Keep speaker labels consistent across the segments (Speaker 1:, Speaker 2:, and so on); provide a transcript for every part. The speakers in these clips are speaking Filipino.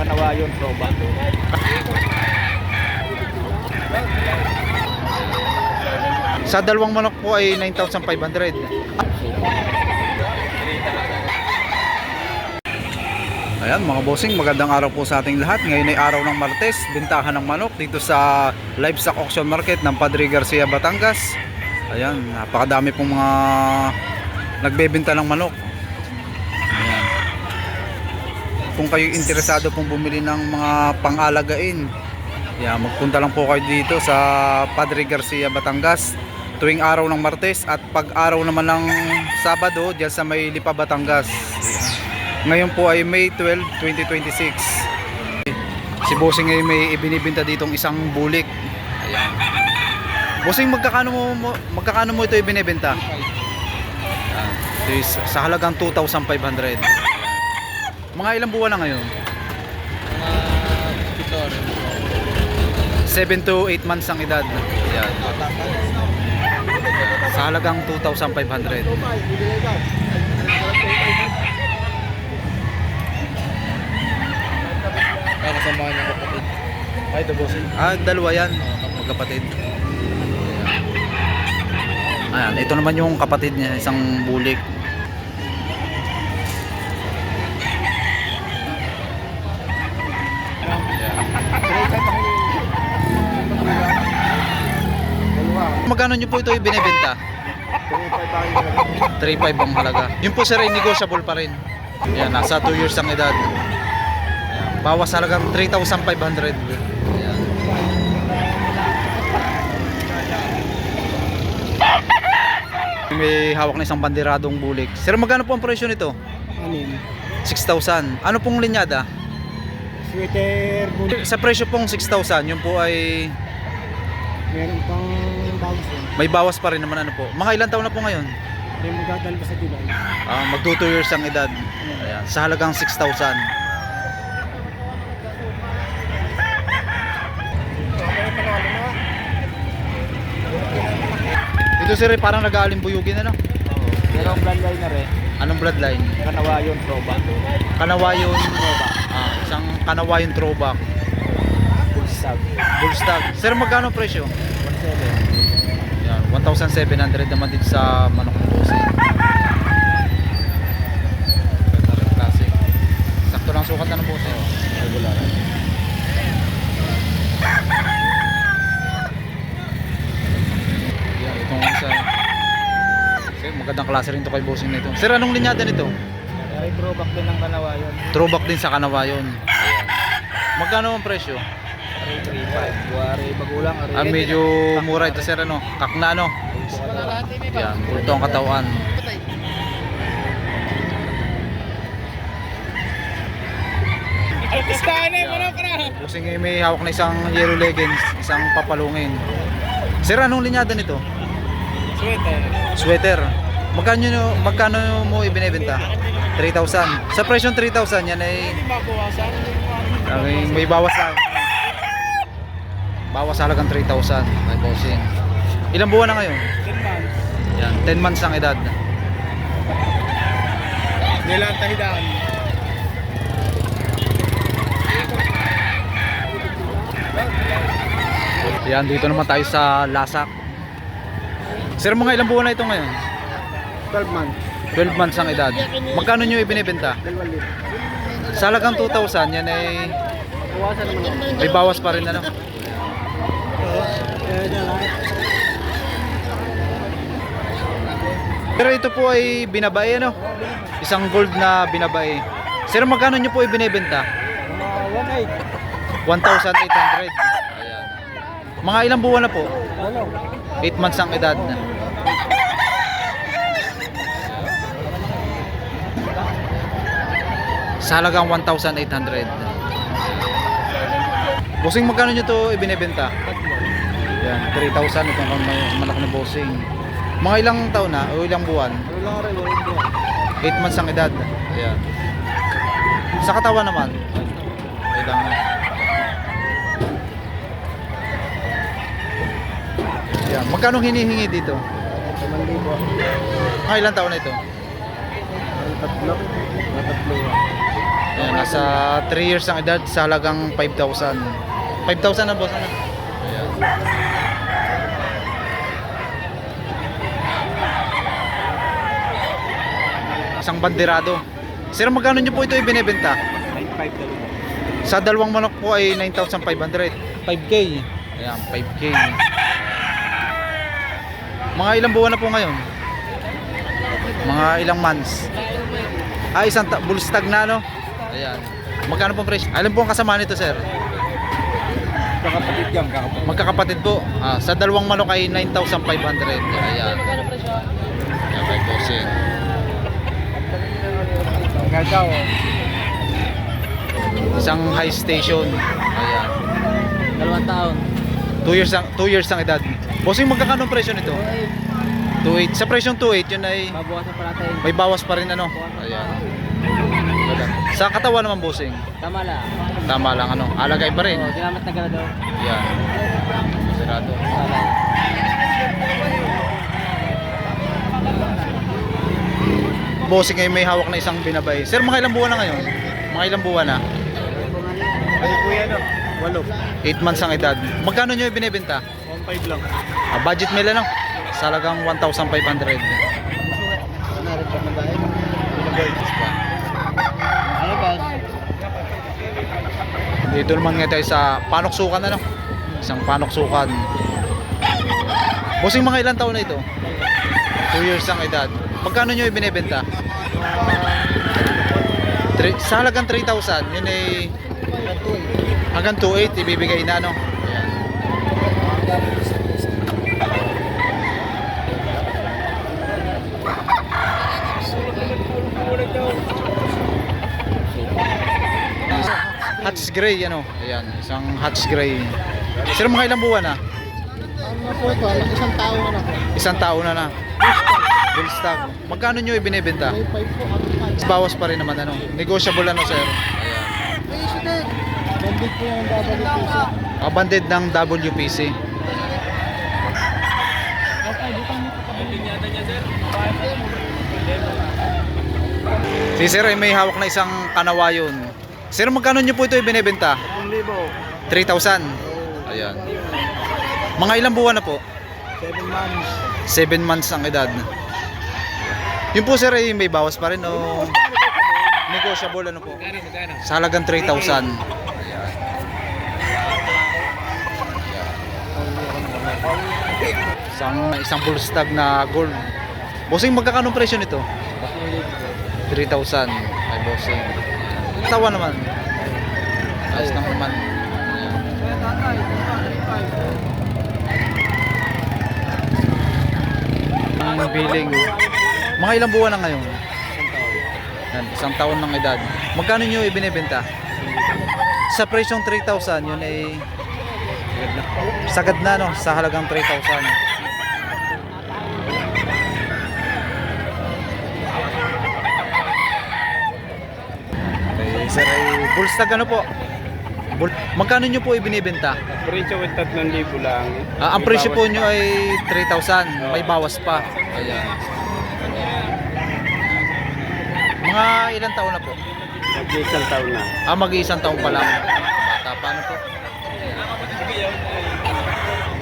Speaker 1: Kanawayon Proba.
Speaker 2: Sa dalawang manok po ay 9,500. Ayan mga bossing, magandang araw po sa ating lahat. Ngayon ay araw ng Martes, bintahan ng manok dito sa Livestock Auction Market ng Padre Garcia, Batangas. Ayan, napakadami pong mga nagbebenta ng manok. Ayan. Kung kayo interesado pong bumili ng mga pang-alagain, ayan, magpunta lang po kayo dito sa Padre Garcia, Batangas tuwing araw ng Martes at pag araw naman ng Sabado diyan sa may Lipa, Batangas. Ngayon po ay May 12, 2026. Si Bossing ay may ibinibenta ditong isang bulik. Ayan. Bossing, magkakano mo ito ibinebenta? Ayan. Sa halagang 2,500. Mga ilang buwan na ngayon? 7 to 8 months ang edad. Ayan. Sa halagang 2,500.
Speaker 1: Kasama niya kapatid.
Speaker 2: Ay, ito boss. Dalawa yan. Magkapatid. Ayan, ito naman yung kapatid niya, isang bulik. Magkano nyo po ito ibinebenta? 3,500 ang halaga. Yun po sir ay negotiable pa rin. Ayan, nasa 2 years ang edad. Ayan, bawas halagang 3,500. Ayan. May hawak na isang banderadong bulik. Sir, magkano po ang presyo nito? 6,000. Ano pong linyada?
Speaker 1: Sweater bulik.
Speaker 2: Sa presyo pong 6,000, yun po ay
Speaker 1: Meron pang bawas yan.
Speaker 2: may bawas pa rin naman. Ano po? Mga ilang taon na po ngayon?
Speaker 1: May magdadal pa sa July.
Speaker 2: Magto 2 years ang edad. Ayan, sa halagang 6,000. Ito sir, parang nag-aalimbuyugin ano?
Speaker 1: Pero ang bloodline na rin.
Speaker 2: Anong bloodline?
Speaker 1: Kanawayon Proba.
Speaker 2: Kanawayon throwback. Isang Kanawayon throwback.
Speaker 1: Full stag.
Speaker 2: Bull stag. Sir, magkano ang presyo?
Speaker 1: 1,700.
Speaker 2: Yan, 1,700 naman dito sa manok ng bossing. Classic. Sakto lang sukat na ng bossing.
Speaker 1: Regular.
Speaker 2: Yan, itong isa. Sir, magandang klase rin to kay bossing na ito. Sir, anong linyada nito?
Speaker 1: May throwback din ng Kanawayon.
Speaker 2: Throwback din sa Kanawayon. Ayan. Magkano ang presyo?
Speaker 1: 3,500. Buwari bagulang.
Speaker 2: Medyo mura ito sir, ano? Kakna ano? Yan, ito ang katawan. Bossing ay may hawak na isang yellow leggings, isang papalungin. Sir, anong linyada nito?
Speaker 1: Sweater.
Speaker 2: Sweater. Magkano mo ibinebenta? 3,000. Sa presyong 3,000 yan ay may bawas lang. Bawas halagang 3,000 may bossing. Ilang buwan na ngayon?
Speaker 1: 10 months.
Speaker 2: Yan, 10 months ang edad.
Speaker 1: Nilang tahidaan.
Speaker 2: Yan, dito naman tayo sa Lasak. Sir, mga ilang buwan na ito ngayon?
Speaker 1: 12 months.
Speaker 2: 12 months ang edad. Magkano nyo ibinebenta?
Speaker 1: 2,000.
Speaker 2: Sa halagang 2,000 yan ay
Speaker 1: Bawasan naman ako.
Speaker 2: may bawas pa rin ano. Pero ito po ay binabae ano? Isang gold na binabae. Sir, magkano nyo po ibinebenta? 1,800. Ayan. Mga ilang buwan na po? 8 months ang edad. Sa halagang 1,800. Bossing, magkano nyo to ibinebenta? Yan, 3,000 itong malaki na bossing. Mga ilang taon na o ilang buwan? 8 months ang edad. Ayan. Sa katawan naman? Ilang na. Ayan. Magkano hinihingi dito?
Speaker 1: 5,000.
Speaker 2: Mga ilang taon na ito?
Speaker 1: Tatlo.
Speaker 2: Ayan, nasa 3 years ang edad sa halagang 5,000. 5,000 na boss, ano? Ayan. Isang banderado. Sir, magkano nyo po ito ibinebenta?
Speaker 1: 9.5 na rin.
Speaker 2: Sa dalawang manok po ay 9,500. 5K. Ayan, 5K. Mga ilang buwan na po ngayon? Mga ilang months? Isang bull stag na, no? Ayan. Magkano pong presyo? Alam po ang kasama nito, sir?
Speaker 1: Kakapatid yan, kakapatid.
Speaker 2: Magkakapatid po. Sa dalawang manok ay 9,500. Ayan. Ayan, by bossing.
Speaker 1: Ganda o.
Speaker 2: Isang high station. Ayan.
Speaker 1: 2 taon.
Speaker 2: 2 years ang edad. Bossing, magkakano ang presyo nito? 2.8. Sa presyong 2.8, yun ay
Speaker 1: Mabukasan pa natin.
Speaker 2: may bawas pa rin, ano? Ayan. Sa katawan naman, bossing.
Speaker 1: Tama lang.
Speaker 2: Tama lang, ano? Alagay pa rin.
Speaker 1: Salamat na gano'n daw.
Speaker 2: Ayan. Sarado. Bossing ay may hawak na isang binabay. Sir, mga ilang buwan na ngayon? Mga ilang buwan na?
Speaker 1: Ay, kuya no? 8.
Speaker 2: 8 months ang edad. Magkano nyo ibinebenta?
Speaker 1: 1.5 lang.
Speaker 2: Budget meal, ano? Sa halagang 1,500.
Speaker 1: Ano rin siya magdahil? Ano ba?
Speaker 2: Dito naman nga tayo sa panoksukan, ano? Isang panoksukan. Bossing, mga ilang taon na ito? 2 years ang edad. Magkano nyo ibinebenta? Sa halagang 3,000, yun ay hanggang 2.8 ibibigay na, ano? Ayan. Hatch gray, ano? Ayan, isang hatch gray. Sir, mga ilang buwan na?
Speaker 1: Ano po ito? Isang taon na ako.
Speaker 2: Isang taon na na. Bull stag. Magkano nyo ibinebenta?
Speaker 1: 5 po.
Speaker 2: Bawas pa rin naman, ano? Negotiable, ano, sir? Ayan.
Speaker 1: Ay, isi din. Bandit po yung babalik po.
Speaker 2: Banded ng WPC. Si sir ay may hawak na isang kanawayon. Sir, magkano nyo po ito ibinebenta? 3,000. Ayan. Mga ilang buwan na po?
Speaker 1: 7 months.
Speaker 2: 7 months ang edad. Yun po sir ay may bawas pa rin o negotiable, ano po? Sa halagang 3,000. Isang bull stag na gold. Bossing, magkakano presyo nito? 3,000. Ay, bossing. Tawa naman. Ayos lang naman. Ang billing. Mga ilang buwan na ngayon? Yan, isang taon ng edad. Magkano nyo ibinebenta? Sa presyong 3,000, yun ay sagad na, no? Sa halagang 3,000. Sir, ay bull stag, ano po? Magkano nyo po ibinibenta?
Speaker 1: Presyo ko 3,000 lang.
Speaker 2: Ang presyo po nyo ay 3,000. May bawas pa. Ayan. Mga ilang taon na po?
Speaker 1: Mag-isang taon na.
Speaker 2: Mag-iisang taon pa lang. Bata pa, ano po?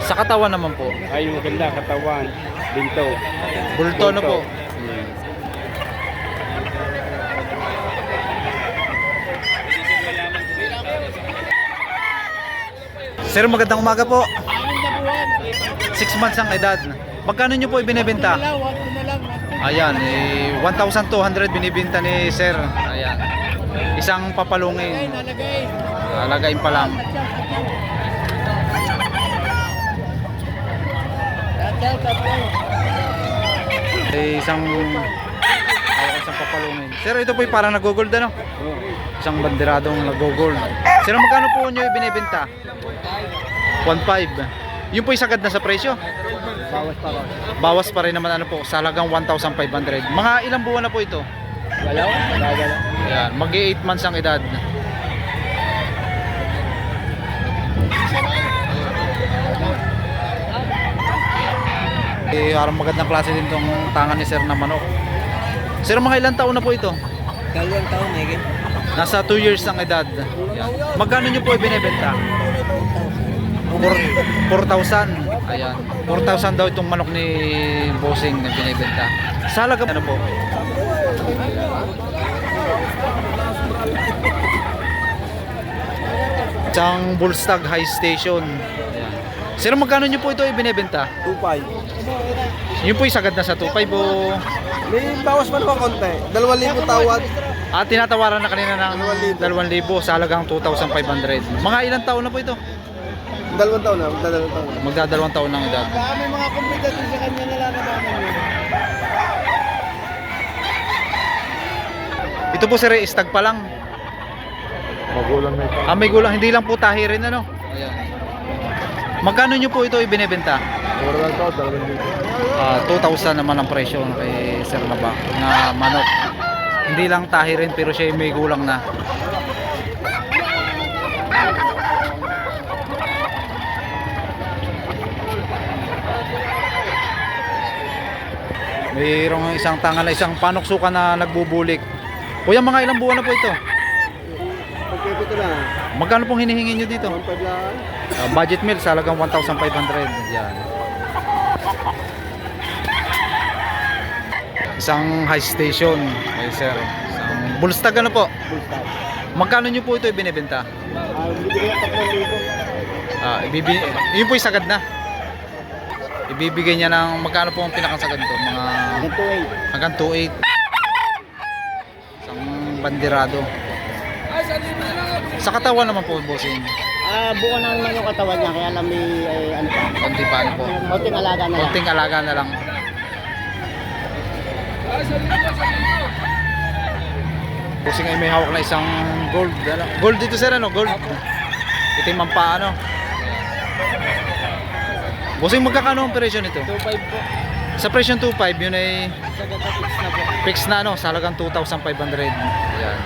Speaker 2: Sa katawan naman po?
Speaker 1: Ay, maganda katawan. Binto.
Speaker 2: Bulto, ano po? Sir, magandang umaga po. 6 months ang edad. Magkano nyo po ibinebenta? Ayan, 1,200 binibenta ni Sir. Ayan. Isang papalungin. Alagayin pa lang. Isang papalungin. Sir, ito po parang nagogold, ano? Isang banderadong nagogold. Sir, magkano po nyo ibinebenta? 1,500. Yung po isagad na sa presyo?
Speaker 1: Bawas pa lang.
Speaker 2: Bawas pa rin naman, ano po, sa halagang 1,500. Mga ilang buwan na po ito?
Speaker 1: Galaw? Galaw.
Speaker 2: Ayan, mag-8 months ang edad. Parang magandang klase din tong tangan ni Sir na manok. Sir, mga ilang taon na po ito?
Speaker 1: 2 taon, Megan.
Speaker 2: Nasa 2 years ang edad. Ayan. Magkano nyo po ibinebenta? 4,000. Ayan. 4,000 daw itong manok ni Bossing na binebenta. Sa halaga ano po? Isang Bullstag High Station. Ayan. Sir, magkano nyo po ito ibinebenta?
Speaker 1: 2.5.
Speaker 2: Yun po isagad na sa 2.5 o...
Speaker 1: May bawas pa naman konti. 2,000 tawad.
Speaker 2: At tinatawaran na kanina ng 2,000 sa halagang 2,500. Mga ilang taon na po ito?
Speaker 1: 2 taon na. 2 taon na.
Speaker 2: Magdadalawang taon ng edad.
Speaker 1: May mga komplikasyon sa kanya nalalaman yun.
Speaker 2: Ito po sir, stag pa lang.
Speaker 1: Magulang na ito.
Speaker 2: Ah, may gulang, hindi lang po tahi rin ano. Ayan. Magkano nyo po ito ibinebenta?
Speaker 1: Mura lang ito, 2,000.
Speaker 2: 2,000 naman ang presyo kay Sir na ba na manok. Hindi lang tahi rin pero siya may gulang na. Mayroong isang tanga na isang panoksukan na nagbubulik. Kuya, mga ilang buwan na po ito?
Speaker 1: Pagkipito na.
Speaker 2: Magkano pong hinihingi nyo dito?
Speaker 1: 1.5 lang.
Speaker 2: Budget meal sa halagang 1,500. Yan. Isang high station. Ay sir. Isang Bullstag ano po?
Speaker 1: Bullstag.
Speaker 2: Magkano nyo po ito ibinebenta?
Speaker 1: Bibigyan ng 3,000.
Speaker 2: Yun po isagad na. Ibibigay niya ng magkano po ang pinakasagad ko? Mga hanggang 2,800. Isang bandirado. Sa katawan naman po, bossing.
Speaker 3: Buo na naman yung katawan niya, kaya lang may ano pa.
Speaker 2: Konti pa ano po.
Speaker 3: Konting alaga na lang.
Speaker 2: Konting alaga na lang. Bossing ay may hawak na isang gold. Ano? Gold dito sir ano? Gold. Itim ang paa ano? Bossing magkakano ang presyo nito?
Speaker 3: 2.5 po.
Speaker 2: Sa presyo 2.5 yun ay
Speaker 3: Sa ganda fix na po.
Speaker 2: fix na ano, sa halagang 2,500. Yan.